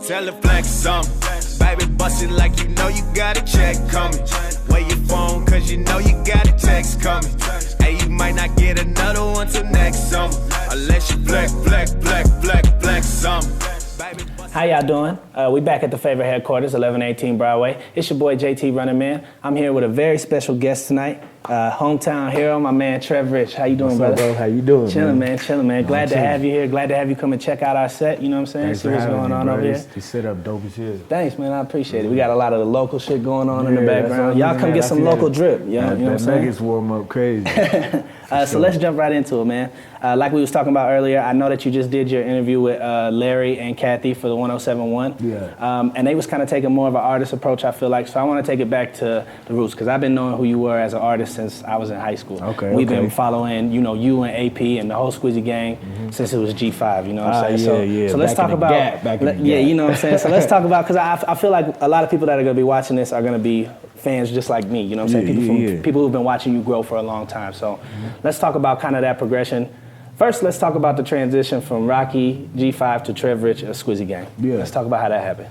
Tell the flex something. Baby, bust it like you know you got a check coming. Weigh your phone, cause you know you got a text coming. Hey, you might not get another one till next summer. Unless you flex something. How y'all doing? We back at the Pher headquarters, 1118 Broadway. It's your boy JTRunninMan. I'm here with a very special guest tonight. Hometown hero, my man Trev Rich. How you doing, brother? What's up, bro? How you doing, Chilling, man. Glad to have you here. Glad to have you come and check out our set. You know what I'm saying? Thanks See what's going on over here. The setup dope as hell. Thanks, man. I appreciate it. We got a lot of the local shit going on in the background. Y'all come get some local drip. You know what I'm saying? Nuggets warm up crazy. So let's jump right into it, man. Like we was talking about earlier, I know that you just did your interview with Larry and Kathy for the 1071. Yeah. And they was kind of taking more of an artist approach, I feel like. So I want to take it back to the roots, because I've been knowing who you were as an artist since I was in high school. We've been following, you and AP and the whole Squizzy gang since it was G5, you know what I'm saying? So let's talk about, you know what I'm saying? So let's talk about, because I feel like a lot of people that are going to be watching this are going to be fans just like me, you know what I'm saying? People who've been watching you grow for a long time. So let's talk about kind of that progression. First, let's talk about the transition from Rocky, G5 to Trev Rich, Squizzy gang. Yeah. Let's talk about how that happened.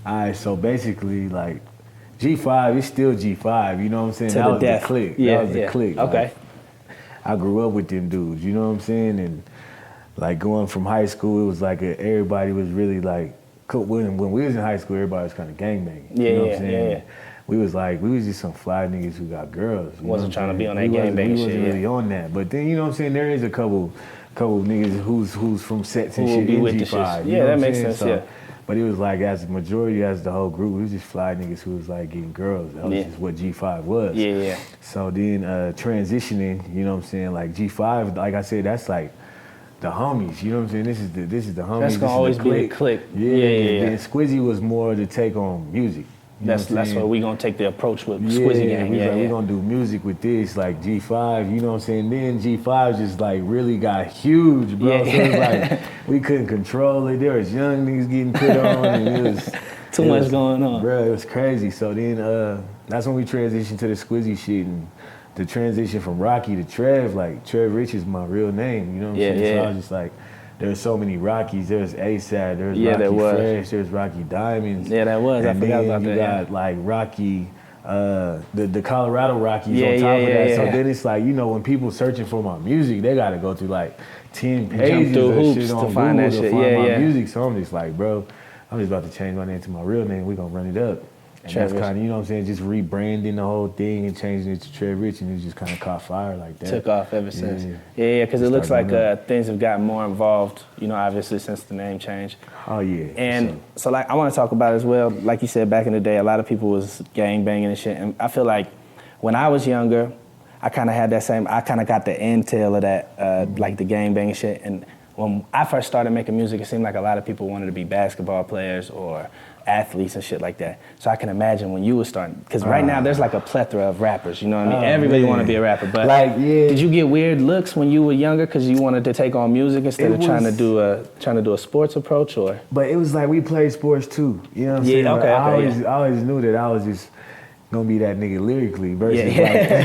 All right, so basically, like, G5 is still G5, you know what I'm saying? That was the clique. Yeah, that was the clique. Okay. Like, I grew up with them dudes, you know what I'm saying? And like going from high school, it was like everybody was really like, when we was in high school, everybody was kind of gangbanging. You know what I'm saying? Yeah. We was just some fly niggas who got girls. Wasn't trying to be on that gangbang shit. We wasn't really on that. But then, you know what I'm saying, there is a couple niggas who's from sets and shit in G5. Yeah, that makes sense, yeah. But it was like, as the majority, as the whole group, we was just fly niggas who was like getting girls. That was just what G5 was. Yeah. So then transitioning, you know what I'm saying, like G5, like I said, that's like the homies, you know what I'm saying? This is the homies. That's gonna always be the clique. Yeah. Then Squizzy was more to take on music. That's what we gonna take the approach with Squizzy gang. We're gonna do music with this, like G5, you know what I'm saying? Then G5 just like really got huge, bro. So it's like we couldn't control it. There was young niggas getting put on, and it was too much going on. Bro, it was crazy. So then that's when we transitioned to the Squizzy shit, and the transition from Rocky to Trev, like Trev Rich is my real name, you know what I'm saying? So I was just like, there's so many Rockies. There's ASAP, there's Rocky Fresh, there's Rocky Diamonds. Yeah, that was. And I forgot about that. You got like Rocky, the Colorado Rockies on top of that. So then it's like, when people searching for my music, they gotta go through like 10 pages of shit on Google to find my music. So I'm just like, bro, I'm just about to change my name to my real name. We're gonna run it up. And that's kind of, you know what I'm saying, just rebranding the whole thing and changing it to Trev Rich, and it just kind of caught fire like that. Took off ever since. Yeah, because it looks like things have gotten more involved, obviously since the name change. Oh, yeah. And so like, I want to talk about as well, like you said, back in the day, a lot of people was gang banging and shit. And I feel like when I was younger, I kind of had that same, I kind of got the entail of that, like the gang banging shit. And when I first started making music, it seemed like a lot of people wanted to be basketball players or athletes and shit like that. So I can imagine when you were starting, because right now there's like a plethora of rappers, you know what I mean? Everybody want to be a rapper, but did you get weird looks when you were younger because you wanted to take on music instead of trying to do a sports approach, or? But it was like we played sports too, you know what I'm saying? I always knew that I was just gonna be that nigga lyrically versus like,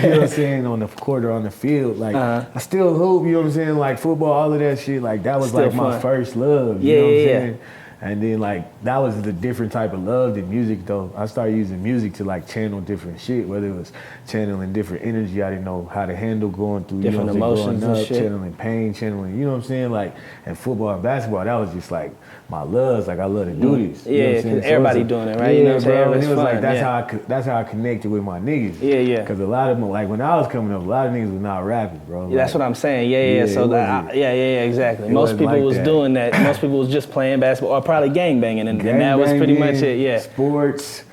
you know what I'm saying, on the court or on the field. Like I still hoop, you know what I'm saying? Like football, all of that shit, like that was still like my first love, you know what I'm saying? And then like, that was the different type of love than music though. I started using music to like channel different shit, whether it was channeling different energy I didn't know how to handle going through, different emotions growing up, and shit. channeling pain, channeling, you know what I'm saying? Like, and football and basketball, that was just like my loves, like I love to do this. Yeah, because everybody doing it, right? You know what I'm saying? Bro, and it was like, that's how I connected with my niggas. Yeah. Because a lot of them, like when I was coming up, a lot of niggas was not rapping, bro. Yeah, that's what I'm saying. Yeah. So exactly. Most people was doing that. Most people was just playing basketball or probably gang banging, and that was pretty much it. Yeah. Sports.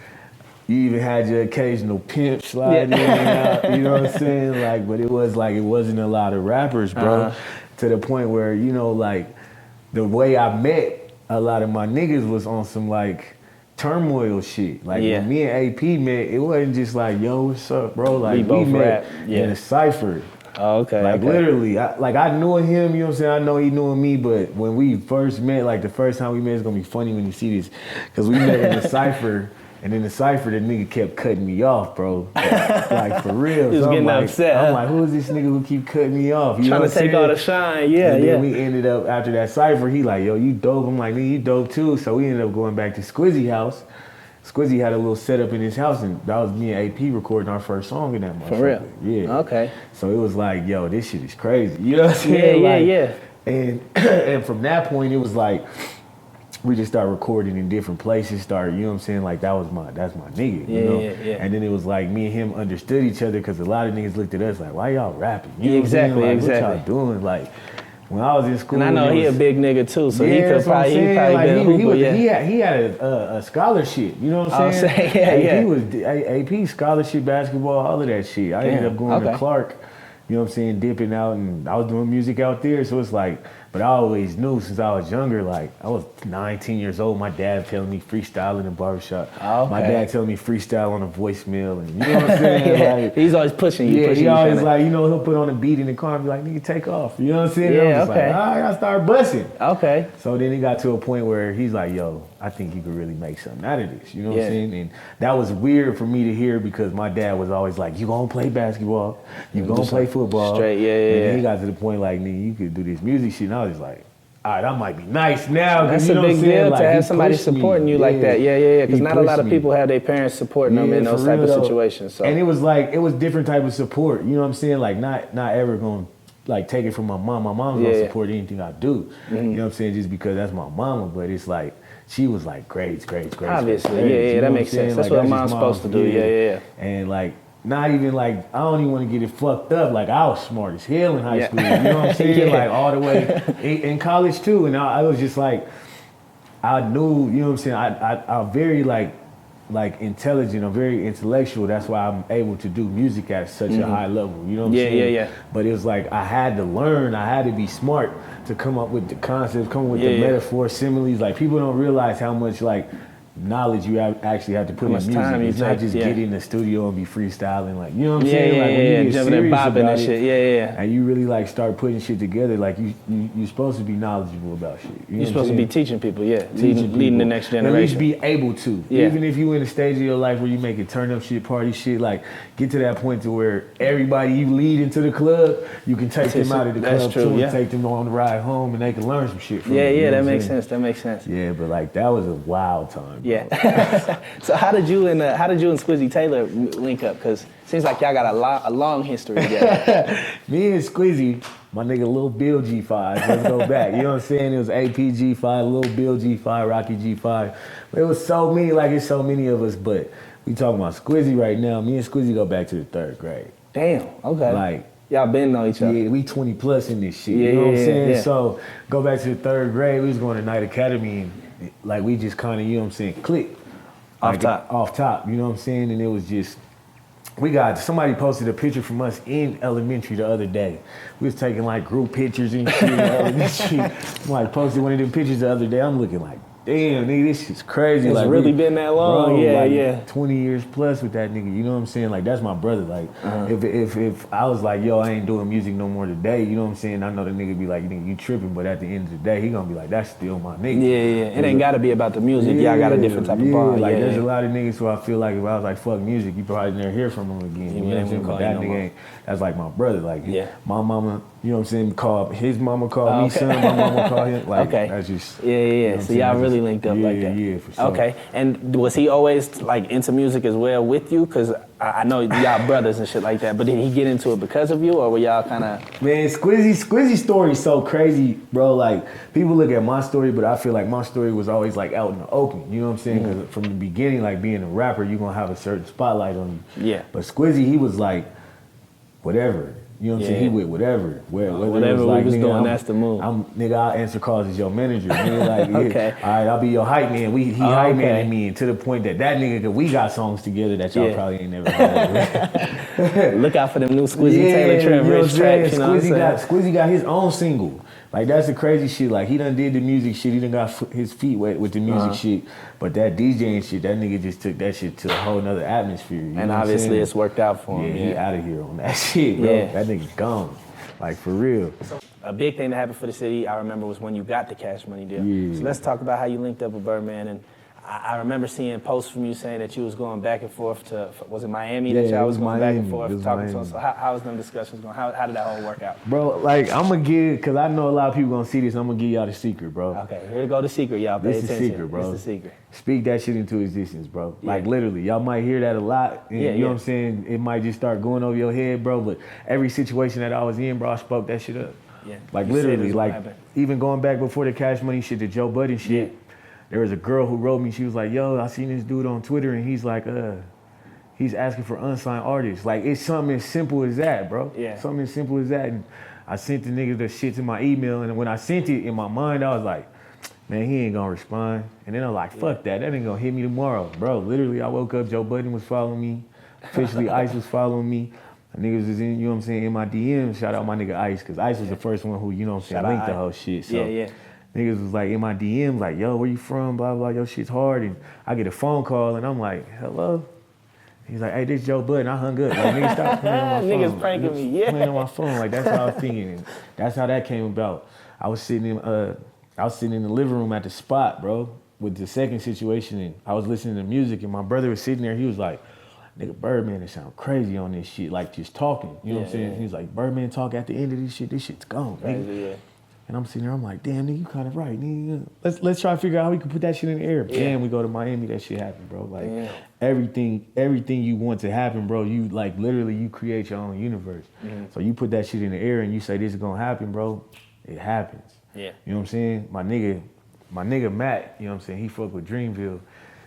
You even had your occasional pimp sliding in and out. You know what I'm saying? Like, but it wasn't a lot of rappers, bro. To the point where like the way I met a lot of my niggas was on some like turmoil shit. Like when me and AP met, it wasn't just like, yo, what's up, bro? Like we met in a cypher. Oh, okay. Like literally, I knew him, you know what I'm saying? I know he knew me, but when we first met, like the first time we met, it's gonna be funny when you see this, because we met in a cypher And in the cypher, the nigga kept cutting me off, bro. Like for real. He was getting upset. I'm like, who is this nigga who keep cutting me off? You trying to take all the shine, yeah, and then we ended up, after that cypher, he like, yo, you dope. I'm like, nigga, you dope too. So we ended up going back to Squizzy house. Squizzy had a little setup in his house, and that was me and AP recording our first song in that motherfucker. For real? Yeah. Okay. So it was like, yo, this shit is crazy. You know what I'm saying? Yeah. And from that point, it was like, we just started recording in different places, you know what I'm saying? Like that's my nigga, you know? Yeah. And then it was like me and him understood each other because a lot of niggas looked at us like, why y'all rapping? You know exactly. What y'all doing? Like, when I was in school. And I know he a big nigga too, so he could probably been a hooper, he had a scholarship, you know what I'm saying? He was AP scholarship, basketball, all of that shit. I ended up going to Clark, you know what I'm saying, dipping out, and I was doing music out there, so it's like, but I always knew since I was younger, like I was 19 years old, my dad telling me freestyle in the barbershop. My dad telling me freestyle on a voicemail, and you know what I'm saying? Like, he's always pushing you. Yeah, he always like, you know, he'll put on a beat in the car and be like, nigga, take off. You know what I'm saying? Yeah, I'm just like, I gotta start busting. Okay. So then he got to a point where he's like, yo, I think you could really make something out of this. You know what I'm saying? And that was weird for me to hear because my dad was always like, you gonna play basketball, you gonna play football. Straight, And then he got to the point like, nigga, you could do this music shit. And I was just like, all right, that might be nice now. That's a big deal to have somebody supporting you like that. Yeah. Because not a lot of people have their parents supporting them in those type of situations. So. And it was like, it was different type of support. You know what I'm saying? Like not ever gonna like take it from my mom. My mom's gonna support anything I do. You know what I'm saying? Just because that's my mama. But it's like, she was like grades. Obviously, yeah, that makes sense. That's what a mom's supposed to do. Yeah. And like, not even like, I don't even want to get it fucked up. Like, I was smart as hell in high school. You know what I'm saying? Like, all the way in college too. And I was just like, I knew, you know what I'm saying? I'm very like intelligent. I'm very intellectual. That's why I'm able to do music at such a high level. You know what I'm saying? Yeah. But it was like, I had to learn. I had to be smart to come up with the concepts, come up with the metaphors, similes. Like, people don't realize how much like knowledge you actually have to put in music. It's not just get in the studio and be freestyling, like, you know what I'm saying? Like, when you get jumping and bopping and shit. And you really like start putting shit together, like you're supposed to be knowledgeable about shit. You're supposed to be teaching people, leading the next generation. At least be able to. Even if you in a stage of your life where you make it turn up shit, party shit, like get to that point to where everybody you lead into the club, you can take them out of the club too, and take them on the ride home, and they can learn some shit from you. That makes sense. Yeah, but like that was a wild time. Yeah. So how did you and Squizzy Taylor link up? Because it seems like y'all got a long history together. Me and Squizzy, my nigga Lil Bill G5, let's go back. You know what I'm saying? It was AP G5, Lil Bill G5, Rocky G5. But it was so many, like it's so many of us, but we talking about Squizzy right now. Me and Squizzy go back to the 3rd grade. Damn, okay. Like, y'all been on each other. Yeah, we 20 plus in this shit. You know what I'm saying? Yeah. So go back to the 3rd grade, we was going to Night Academy, and like we just kind of, you know what I'm saying, clicked. Off top, you know what I'm saying? And it was just, somebody posted a picture from us in elementary the other day. We was taking like group pictures and shit in elementary. Somebody posted one of them pictures the other day. I'm looking like, damn, nigga, this shit's crazy. It's like, really been that long, bro, 20 years plus with that nigga, you know what I'm saying? Like, that's my brother. Like, if I was like, yo, I ain't doing music no more today, you know what I'm saying? I know the nigga be like, nigga, you tripping, but at the end of the day, he gonna be like, that's still my nigga. Yeah. It ain't gotta be about the music. Y'all got a different type of bond. Like, there's a lot of niggas who I feel like if I was like, fuck music, you probably never hear from him again. You know what I'm saying? But that nigga ain't, that's like my brother. Like, my mama, you know what I'm saying, his mama called me son, my mama called him. Like, that's just, you know so y'all really linked up like that. Yeah, for sure. Okay, and was he always like into music as well with you? Because I know y'all brothers and shit like that, but did he get into it because of you, or were y'all kind of? Man, Squizzy's story is so crazy, bro. Like, people look at my story, but I feel like my story was always like out in the open. You know what I'm saying? Because from the beginning, like being a rapper, you're gonna have a certain spotlight on you. Yeah. But Squizzy, he was like, whatever. You know what I'm saying? He with whatever. Whatever like, we was nigga, doing, that's the move. Nigga, I'll answer calls as your manager. Nigga, like, okay. All right, I'll be your hype man. He hype manning me, and to the point that nigga, we got songs together that y'all probably ain't never heard. Look out for them new Squizzy Taylor Trev Rich tracks. You know Squizzy got his own single. Like, that's the crazy shit. Like, he done did the music shit. He done got his feet wet with the music shit. But that DJing shit, that nigga just took that shit to a whole nother atmosphere. You and obviously it's worked out for him. Yeah, he out of here on that shit, bro. Yeah. That nigga gone. Like, for real. A big thing that happened for the city, I remember, was when you got the Cash Money deal. Yeah. So let's talk about how you linked up with Birdman. And I remember seeing posts from you saying that you was going back and forth to, was it Miami that y'all was going back and forth talking to? So how was them discussions going? How did that whole work out? Bro, like I'm gonna give, because I know a lot of people gonna see this, I'm gonna give y'all the secret, bro. Okay, here to go the secret, y'all. Pay this attention. Is the secret, bro. This is the secret. Speak that shit into existence, bro. Like literally, y'all might hear that a lot. And you know what I'm saying? It might just start going over your head, bro. But every situation that I was in, bro, I spoke that shit up. Yeah. Like literally, like even going back before the Cash Money shit, the Joe Budden shit. There was a girl who wrote me, she was like, yo, I seen this dude on Twitter and he's like, he's asking for unsigned artists. Like, it's something as simple as that, bro. Yeah. Something as simple as that. And I sent the nigga the shit to my email, and when I sent it, in my mind, I was like, man, he ain't gonna respond. And then I'm like, fuck that ain't gonna hit me tomorrow. Bro, literally, I woke up, Joe Budden was following me. Officially, Ice was following me. Niggas was in, you know what I'm saying, in my DMs. Shout out my nigga Ice, because Ice was the first one who, you know what I'm saying, linked the whole shit. So. Niggas was like in my DMs, like, yo, where you from? Blah, blah, your shit's hard. And I get a phone call and I'm like, hello? He's like, hey, this Joe Budden. I hung up. Like, niggas stop playing on my phone. Niggas pranking me, Playing on my phone. Like, that's how I was thinking. And that's how that came about. I was sitting in the living room at the spot, bro, with the second situation. And I was listening to music and my brother was sitting there. He was like, nigga, Birdman, it sound crazy on this shit. Like, just talking. You know what I'm saying? He was like, Birdman talk at the end of this shit. This shit's gone, nigga. And I'm sitting there, I'm like, damn, nigga, you kind of right, nigga. Let's try to figure out how we can put that shit in the air. Damn, we go to Miami, that shit happened, bro. Like, everything you want to happen, bro, you, like, literally, you create your own universe. So you put that shit in the air and you say, this is gonna happen, bro, it happens. Yeah. You know what I'm saying? My nigga Matt, you know what I'm saying, he fuck with Dreamville.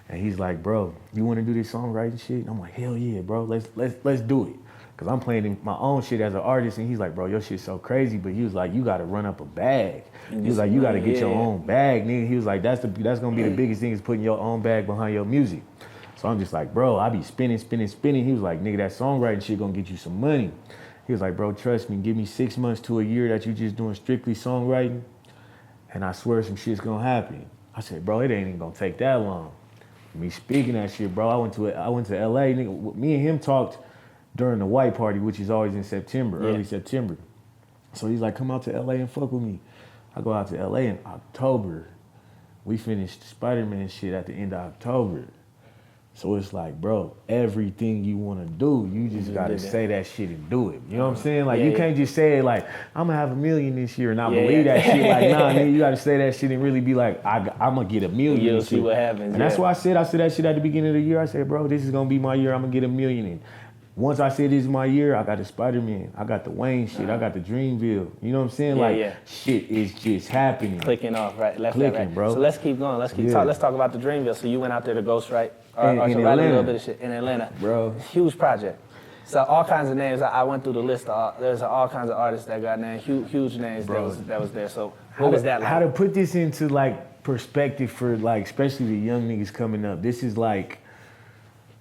And he's like, bro, you wanna do this songwriting shit? And I'm like, hell yeah, bro, let's do it. Cause I'm playing my own shit as an artist, and he's like, bro, your shit's so crazy, but he was like, you gotta run up a bag. He was like, you gotta get your own bag, nigga. He was like, that's gonna be the biggest thing is putting your own bag behind your music. So I'm just like, bro, I be spinning. He was like, nigga, that songwriting shit gonna get you some money. He was like, bro, trust me, give me 6 months to a year that you just doing strictly songwriting, and I swear some shit's gonna happen. I said, bro, it ain't even gonna take that long. Me speaking that shit, bro, I went to LA, nigga. Me and him talked during the white party, which is always in September, early September. So he's like, come out to LA and fuck with me. I go out to LA in October. We finished Spider-Man shit at the end of October. So it's like, bro, everything you wanna do, you just gotta say that shit and do it. You know what I'm saying? Like, you can't just say it like, I'm gonna have $1 million this year and I believe that shit. Like, nah, nigga, you gotta say that shit and really be like, I'm gonna get $1 million. You'll see what happens. And that's why I said that shit at the beginning of the year. I said, bro, this is gonna be my year, I'm gonna get $1 million. And once I said this is my year, I got the Spider-Man, I got the Wayne shit, I got the Dreamville. You know what I'm saying? Shit is just happening. Clicking off, right? Left, right. Bro. So let's keep going. Let's talk about the Dreamville. So you went out there to ghostwrite, or in write a little bit of shit in Atlanta. Bro. Huge project. So all kinds of names. I went through the list. There's all kinds of artists that got named, huge names that was there. So how was that like? How to put this into like perspective for like, especially the young niggas coming up. This is like,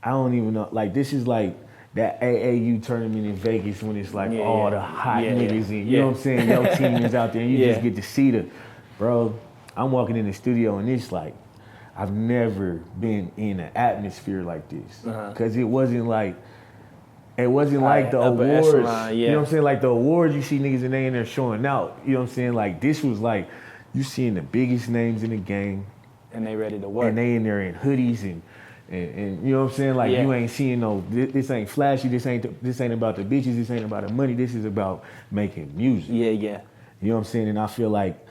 I don't even know, like this is like, that AAU tournament in Vegas when it's like all the hot niggas and you know what I'm saying, your team is out there and you just get to see the, bro, I'm walking in the studio and it's like, I've never been in an atmosphere like this. Cause it wasn't like the awards, echelon, you know what I'm saying? Like the awards you see niggas and they in there showing out, you know what I'm saying? Like this was like, you seeing the biggest names in the game. And they ready to work. And they in there in hoodies and you know what I'm saying? Like you ain't seeing no, this ain't flashy, this ain't about the bitches, this ain't about the money, this is about making music. Yeah. You know what I'm saying? And I feel like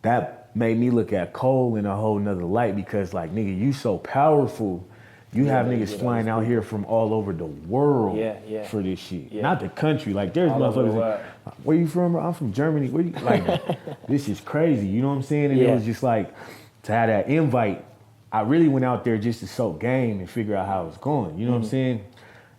that made me look at Cole in a whole nother light because like, nigga, you so powerful. You have niggas flying out here from all over the world for this shit. Not the country. Like there's motherfuckers, where you from? I'm from Germany. Where you, like, this is crazy. You know what I'm saying? And it was just like, to have that invite, I really went out there just to soak game and figure out how it's going. You know what I'm saying?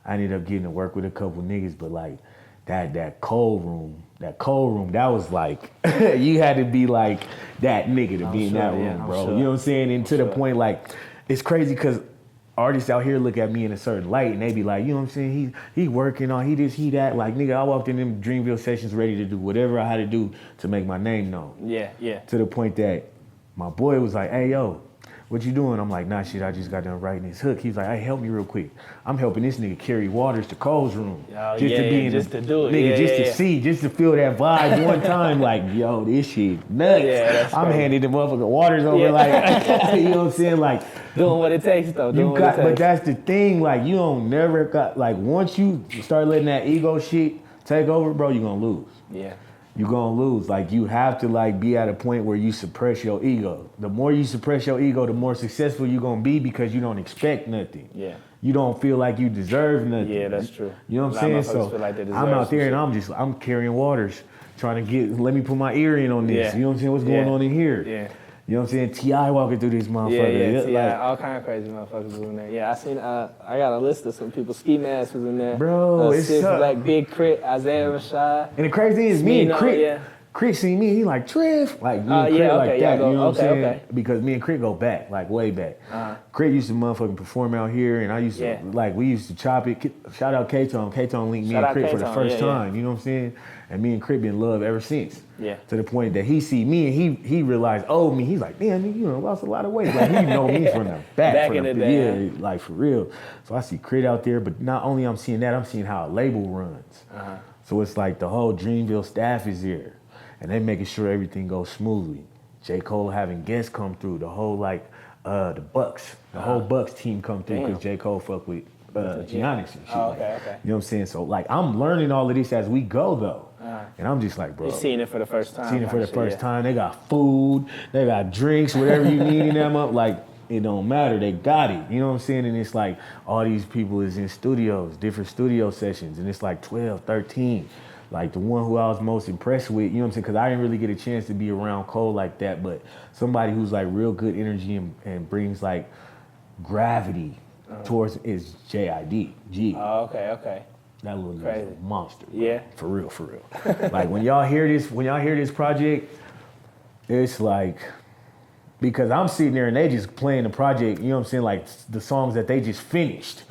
I ended up getting to work with a couple niggas, but like that cold room, that was like, you had to be like that nigga to be in that room, bro. You know what I'm saying? And to the point, like, it's crazy because artists out here look at me in a certain light and they be like, you know what I'm saying? He working on, he this, he that. Like, nigga, I walked in them Dreamville sessions ready to do whatever I had to do to make my name known. Yeah. To the point that my boy was like, hey, yo, what you doing? I'm like, nah, shit, I just got done writing this hook. He's like, hey, help me real quick. I'm helping this nigga carry waters to Cole's room. To do it. Nigga, to see, just to feel that vibe one time, like, yo, this shit nuts. Yeah, I'm handing the motherfucking waters over, like, you know what I'm saying? Like, doing what it takes, though. But that's the thing, like, you don't never got, like, once you start letting that ego shit take over, bro, you're gonna lose. Yeah. You're gonna lose. Like, you have to, like, be at a point where you suppress your ego. The more you suppress your ego, the more successful you're gonna be because you don't expect nothing. Yeah. You don't feel like you deserve nothing. Yeah, that's true. You know what I'm saying? So like I'm out there and I'm carrying waters, trying to let me put my ear in on this. Yeah. You know what I'm saying? What's going on in here? Yeah. You know what I'm saying? T.I. walking through this motherfucker. Yeah, T.I. All kind of crazy motherfuckers was in there. Yeah, I seen, I got a list of some people. Ski Mask was in there. Bro, it's Six tough. Black, Big Crit, Isaiah Rashad. And the crazy thing is, me and Crit, yeah. Crit seen me, he like, Trev. Like, me and Crit like that, you know what I'm saying? Okay. Because me and Crit go back, like way back. Crit used to motherfucking perform out here, and I used to, like, we used to chop it. Shout out K-Tone. K-Tone linked me and Crit for the first time, you know what I'm saying? And me and Crit been in love ever since. Yeah. To the point that he see me and he realized, oh, me, he's like, damn, you know, lost a lot of weight. Like, he know me from the back in the day. Yeah, like, for real. So I see Crit out there, but not only I'm seeing that, I'm seeing how a label runs. So it's like the whole Dreamville staff is here. And they making sure everything goes smoothly. J. Cole having guests come through, the whole like the Bucks, the whole Bucks team come through because J. Cole fuck with Giannis and shit. Okay. You know what I'm saying? So like I'm learning all of this as we go though. And I'm just like, bro. You're seeing it for the first time. Seeing it for the first time. They got food, they got drinks, whatever you need in them up, like it don't matter. They got it. You know what I'm saying? And it's like all these people is in studios, different studio sessions, and it's like 12, 13. Like the one who I was most impressed with, you know what I'm saying? Because I didn't really get a chance to be around Cole like that, but somebody who's like real good energy and brings like gravity towards is JID. G. Oh, okay. That little nigga's a monster. Bro. Yeah. For real. Like when y'all hear this project, it's like, because I'm sitting there and they just playing the project, you know what I'm saying? Like the songs that they just finished.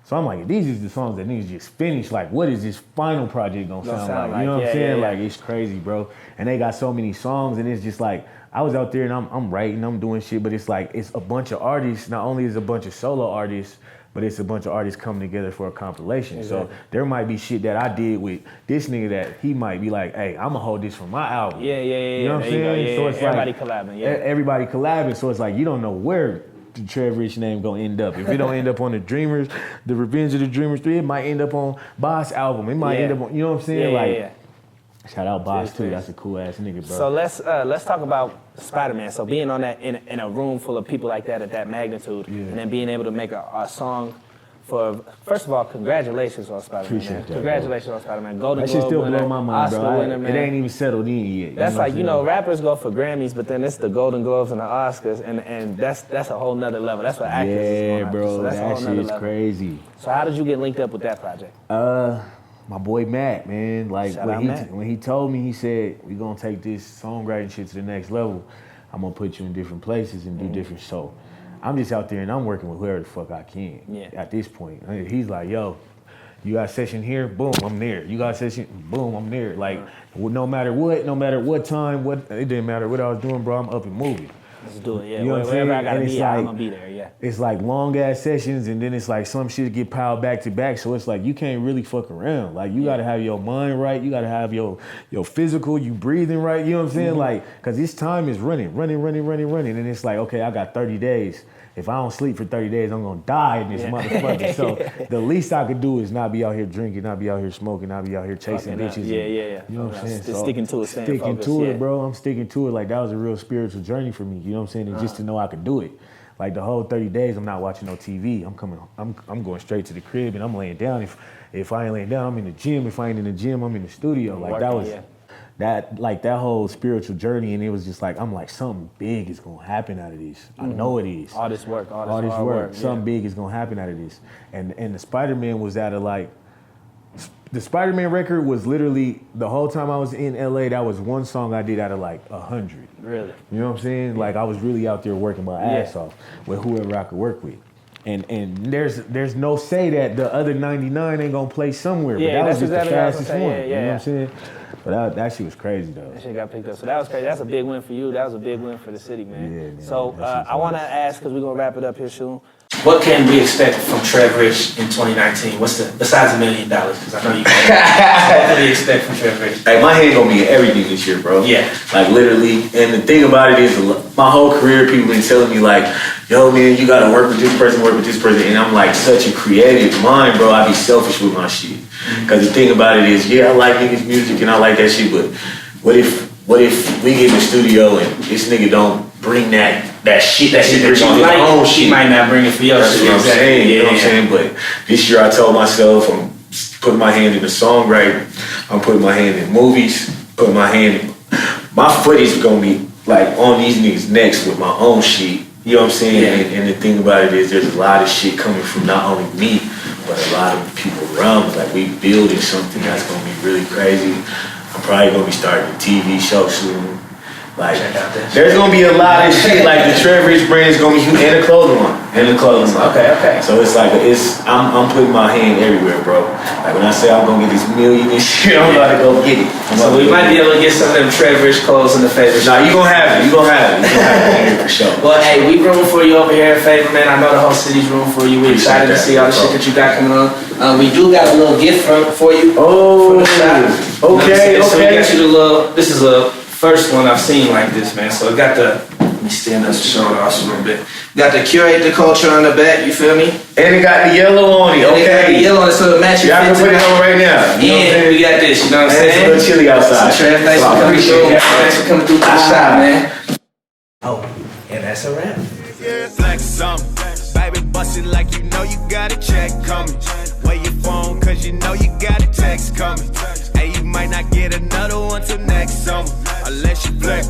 So I'm like, these is the songs that niggas just finished. Like, what is this final project gonna sound like? You know what I'm saying? Like, it's crazy, bro. And they got so many songs, and it's just like, I was out there and I'm writing, I'm doing shit, but it's like, it's a bunch of artists. Not only is it a bunch of solo artists, but it's a bunch of artists coming together for a compilation. Exactly. So there might be shit that I did with this nigga that he might be like, hey, I'm gonna hold this for my album. Yeah. You know what I'm saying? So it's everybody like, collabing, everybody collabing, so it's like, you don't know where the Trev Rich name gonna end up. If it don't end up on the Dreamers, the Revenge of the Dreamers 3, it might end up on Boss album. It might end up on, you know what I'm saying? Shout out Boss too. That's a cool ass nigga, bro. So let's talk about Spider-Man. So being on that in a room full of people like that at that magnitude, and then being able to make a song. First of all, congratulations on Spider-Man. Appreciate that. Congratulations on Spider-Man. Golden That shit Globe still winner, blow my mind, Oscar bro. winner, man. It ain't even settled in yet. That's like, rappers go for Grammys, but then it's the Golden Globes and the Oscars, and that's a whole nother level. That's what actors is going after. Bro, So that's that shit is crazy. So how did you get linked up with that project? My boy Matt, man. Like when he told me, he said, we gonna take this songwriting shit to the next level. I'm gonna put you in different places and do different. So I'm just out there and I'm working with whoever the fuck I can. At this point, he's like, yo, you got a session here, boom, I'm there. You got a session, boom, I'm there. Like, no matter what time, it didn't matter what I was doing, bro, I'm up and moving. Let's do it, You know Wherever I gotta be, like, I'm gonna be there, It's like long ass sessions, and then it's like some shit get piled back to back. So it's like you can't really fuck around. Like you gotta have your mind right. You gotta have your physical, you breathing right. You know what I'm saying? Like, cause this time is running, and it's like, okay, I got 30 days. If I don't sleep for 30 days, I'm gonna die in this motherfucker. So the least I could do is not be out here drinking, not be out here smoking, not be out here chasing bitches. Yeah. You know what I'm saying? So sticking to it, sticking to it, bro. I'm sticking to it. Like that was a real spiritual journey for me. You know what I'm saying? And just to know I could do it. Like the whole 30 days, I'm not watching no TV. I'm going straight to the crib and I'm laying down. If I ain't laying down, I'm in the gym. If I ain't in the gym, I'm in the studio. Like that was. That whole spiritual journey, and it was just like, I'm like, something big is gonna happen out of this. I know it is. All this work. Something big is gonna happen out of this. And the Spider-Man was out of like, the Spider-Man record was literally, the whole time I was in LA, that was one song I did out of like 100. Really? You know what I'm saying? Like I was really out there working my ass off with whoever I could work with. And there's no say that the other 99 ain't gonna play somewhere, but that was just the fastest one. You know what I'm saying? But that shit was crazy though. That shit got picked up. So that was crazy. That's a big win for you. That was a big win for the city, man. Yeah, man. So I want to ask, because we're going to wrap it up here soon. What can we expect from Trev Rich in 2019? Besides $1 million? Because I know you can. What can we expect from Trev Rich? Like, my hand gonna be in everything this year, bro. Yeah. Like, literally. And the thing about it is, my whole career, people been telling me, like, yo, man, you gotta work with this person, And I'm like, such a creative mind, bro. I be selfish with my shit. Because the thing about it is, yeah, I like niggas' music and I like that shit, but what if we get in the studio and this nigga don't bring that shit that you like, his own shit. He might not bring it for your shit. You know what I'm saying? You know what I'm saying? But this year I told myself I'm putting my hand in the songwriting, I'm putting my hand in movies, my foot is gonna be like on these niggas' necks with my own shit. You know what I'm saying? Yeah. And the thing about it is there's a lot of shit coming from not only me, but a lot of people around me. Like, we building something that's gonna be really crazy. I'm probably gonna be starting a TV show soon. Like, there's gonna be a lot of shit. Like, the Trev Rich brand is gonna be huge, and the clothing line. Okay. So it's like, I'm putting my hand everywhere, bro. Like, when I say I'm gonna get this million this year, I'm about to go get it. So we might be able to get some of them Trev Rich clothes in the favorite. Nah, you gonna have it. You gonna have it for sure. Well, hey, we room for you over here at Favor, man. I know the whole city's room for you. We're excited to see all the shit that you got coming on. We do got a little gift for you. Oh, for the shop. Okay. So we got you the little. This is a first one I've seen like this, man. So it got the. Let me stand up to show it off a little bit. Got the curate the culture on the back. You feel me? And it got the yellow on it. And it got the yellow on it, so the match. Yeah, I can put it on right now. And we got this. You know what I'm saying? It's a little chilly outside. So Trev, thanks for coming through. Thanks for coming through to the shop, man. Oh, and that's a wrap. Flex some, baby, bust it like you know you got a check coming. Weigh your phone, cause you know you got a text coming. Hey, you might not get another one till next summer, unless you flex.